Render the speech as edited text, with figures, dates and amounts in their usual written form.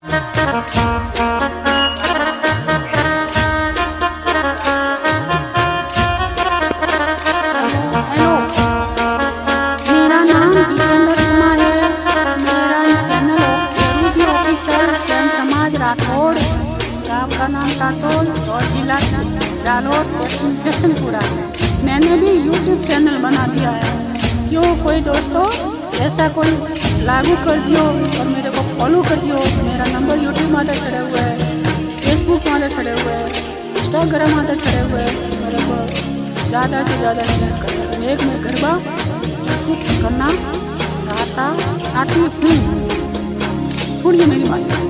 Hello, मेरा नाम जितेंद्र कुमार है। मेरा चैनल रूबी ऑफिसर स्वयं समाज राठौड़, गाँव का नाम कातोल और जिला जालोर तहसील जशनपुरा है। मैंने भी यूट्यूब चैनल बना दिया है। क्यों कोई दोस्तों ऐसा कोई लागू कर दियो और मेरे को फॉलो कर दियो। मेरा नंबर यूट्यूब में चढ़े हुए है, फेसबुक में चढ़े हुए है, इंस्टाग्राम में चढ़े हुए है। मेरे को ज़्यादा से ज़्यादा शेयर करें। एक मैं गरबा प्रस्तुत करना चाहती हूँ। छोड़िए मेरी बात।